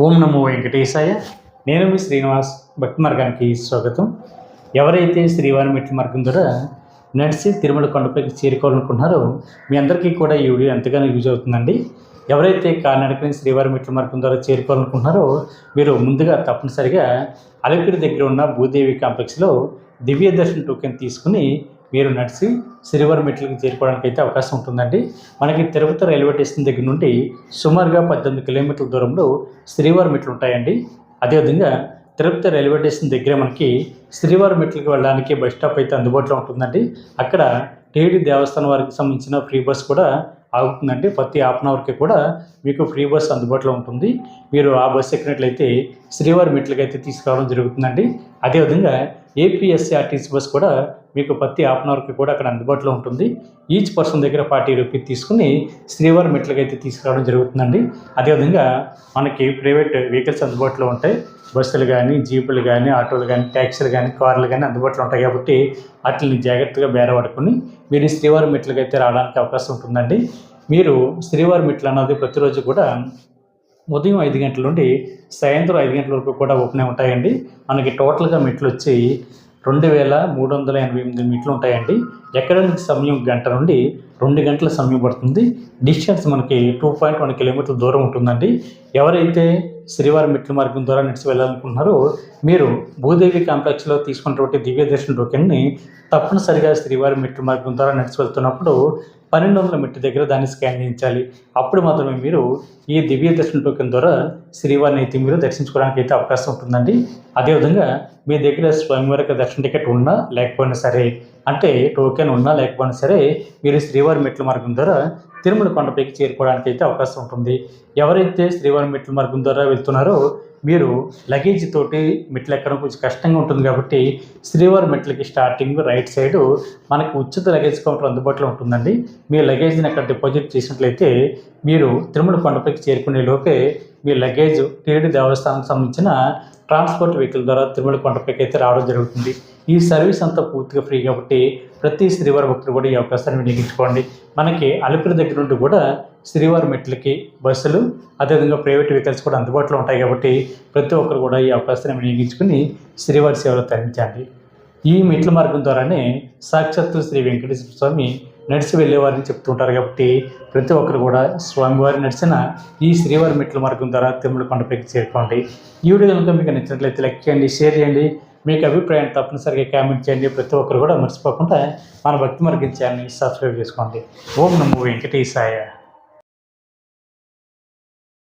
ఓం నమో వెంకటేశాయ. నేను మీ శ్రీనివాస్. భక్తి మార్గానికి స్వాగతం. ఎవరైతే శ్రీవారి మెట్ల మార్గం ద్వారా నడిచి తిరుమల కొండపైకి చేరుకోవాలనుకుంటున్నారో మీ అందరికీ కూడా ఈ వీడియో ఎంతగానో యూజ్ అవుతుందండి. ఎవరైతే కాలినడకని శ్రీవారి మెట్ల మార్గం ద్వారా చేరుకోవాలనుకుంటున్నారో మీరు ముందుగా తప్పనిసరిగా అలిపిరి దగ్గర ఉన్న భూదేవి కాంప్లెక్స్లో దివ్య దర్శన టోకెన్ తీసుకుని మీరు నడిచి శ్రీవారి మెట్లకి చేరుకోవడానికి అయితే అవకాశం ఉంటుందండి. మనకి తిరుపతి రైల్వే స్టేషన్ దగ్గర నుండి సుమారుగా 18 కిలోమీటర్ల దూరంలో శ్రీవారి మెట్లు ఉంటాయండి. అదేవిధంగా తిరుపతి రైల్వే స్టేషన్ దగ్గర మనకి శ్రీవారి మెట్లకి వెళ్ళడానికి బస్ స్టాప్ అయితే అందుబాటులో ఉంటుందండి. అక్కడ టీడీ దేవస్థానం వారికి సంబంధించిన ఫ్రీ బస్ కూడా ఆగుతుందండి. ప్రతి హాఫ్ అన్ అవర్కి కూడా మీకు ఫ్రీ బస్ అందుబాటులో ఉంటుంది. మీరు ఆ బస్సు ఎక్కినట్లయితే శ్రీవారి మెట్లకి అయితే తీసుకురావడం జరుగుతుందండి. అదేవిధంగా ఏపీఎస్ఆర్టీసీ బస్ కూడా మీకు ప్రతి హాఫ్ అన్ అవర్కి కూడా అక్కడ అందుబాటులో ఉంటుంది. ఈచ్ పర్సన్ దగ్గర 40 రూపీస్ తీసుకుని శ్రీవారి మెట్లకి అయితే తీసుకురావడం జరుగుతుందండి. అదేవిధంగా మనకి ప్రైవేట్ వెహికల్స్ అందుబాటులో ఉంటాయి. బస్సులు కానీ, జీపులు కానీ, ఆటోలు కానీ, ట్యాక్సీలు కానీ, కార్లు కానీ అందుబాటులో ఉంటాయి. కాబట్టి వాటిని జాగ్రత్తగా బేరపడుకొని మీరు శ్రీవారి మెట్లకి అయితే రావడానికి అవకాశం ఉంటుందండి. మీరు శ్రీవారి మెట్లు అన్నది ప్రతిరోజు కూడా ఉదయం 5 గంటల నుండి సాయంత్రం 5 గంటల వరకు కూడా ఓపెన్ ఉంటాయండి. మనకి టోటల్గా మెట్లు వచ్చి 2388 మెట్లు ఉంటాయండి. ఎక్కడానికి సమయం గంట నుండి 2 గంటల సమయం పడుతుంది. డిస్టెన్స్ మనకి 2.1 కిలోమీటర్ల దూరం ఉంటుందండి. ఎవరైతే శ్రీవారి మెట్ల మార్గం ద్వారా నడిచి వెళ్ళాలనుకుంటున్నారో మీరు భూదేవి కాంప్లెక్స్లో తీసుకున్నటువంటి దివ్య దర్శన టోకెన్ని తప్పనిసరిగా శ్రీవారి మెట్ల మార్గం ద్వారా నడిచి వెళ్తున్నప్పుడు 1200 మెట్టు దగ్గర దాన్ని స్కాన్ చేయించాలి. అప్పుడు మాత్రమే మీరు ఈ దివ్య దర్శన టోకెన్ ద్వారా శ్రీవారిని అయితే మీరు దర్శించుకోవడానికి అయితే అవకాశం ఉంటుందండి. అదేవిధంగా మీ దగ్గర స్వయంవరక దర్శన టికెట్ ఉన్నా లేకపోయినా సరే, అంటే టోకెన్ ఉన్నా లేకపోయినా సరే, మీరు శ్రీవారి మెట్ల మార్గం ద్వారా తిరుమల కొండపైకి చేరుకోవడానికి అయితే అవకాశం ఉంటుంది. ఎవరైతే శ్రీవారి మెట్ల మార్గం ద్వారా వెళ్తున్నారో మీరు లగేజ్ తోటి మెట్లు ఎక్కడం కొంచెం కష్టంగా ఉంటుంది. కాబట్టి శ్రీవారి మెట్లకి స్టార్టింగ్ రైట్ సైడ్ మనకు ఉచిత లగేజ్ కౌంటర్ అందుబాటులో ఉంటుందండి. మీ లగేజ్ని అక్కడ డిపాజిట్ చేసినట్లయితే మీరు తిరుమల కొండపైకి చేరుకునే లోపే మీ లగేజ్ టీడీ దేవస్థానానికి సంబంధించిన ట్రాన్స్పోర్ట్ వెహికల్ ద్వారా తిరుమల కొండపైకి అయితే రావడం జరుగుతుంది. ఈ సర్వీస్ అంతా పూర్తిగా ఫ్రీ కాబట్టి ప్రతి శ్రీవారి భక్తులు కూడా ఈ అవకాశాన్ని వినియోగించుకోండి. మనకి అలిపిరి దగ్గర నుండి కూడా శ్రీవారి మెట్లకి బస్సులు, అదేవిధంగా ప్రైవేట్ వెహికల్స్ కూడా అందుబాటులో ఉంటాయి. కాబట్టి ప్రతి ఒక్కరు కూడా ఈ అవకాశాన్ని వినియోగించుకుని శ్రీవారి సేవలు తరించండి. ఈ మెట్ల మార్గం ద్వారానే సాక్షాత్తు శ్రీ వెంకటేశ్వర స్వామి నడిచి వెళ్ళేవారిని చెప్తుంటారు. కాబట్టి ప్రతి ఒక్కరు కూడా స్వామివారి నడిచిన ఈ శ్రీవారి మెట్ల మార్గం ద్వారా తిరుమల కొండపైకి చేరుకోండి. ఈ వీడియో కనుక మీకు నచ్చినట్లయితే లైక్ చేయండి, షేర్ చేయండి. మీకు అభిప్రాయాన్ని తప్పనిసరిగా కామెంట్ చేయండి. ప్రతి ఒక్కరు కూడా మర్చిపోకుండా మన భక్తి మార్గం ఛానల్ని సబ్స్క్రైబ్ చేసుకోండి. ఓం నమో వెంకటేశాయ.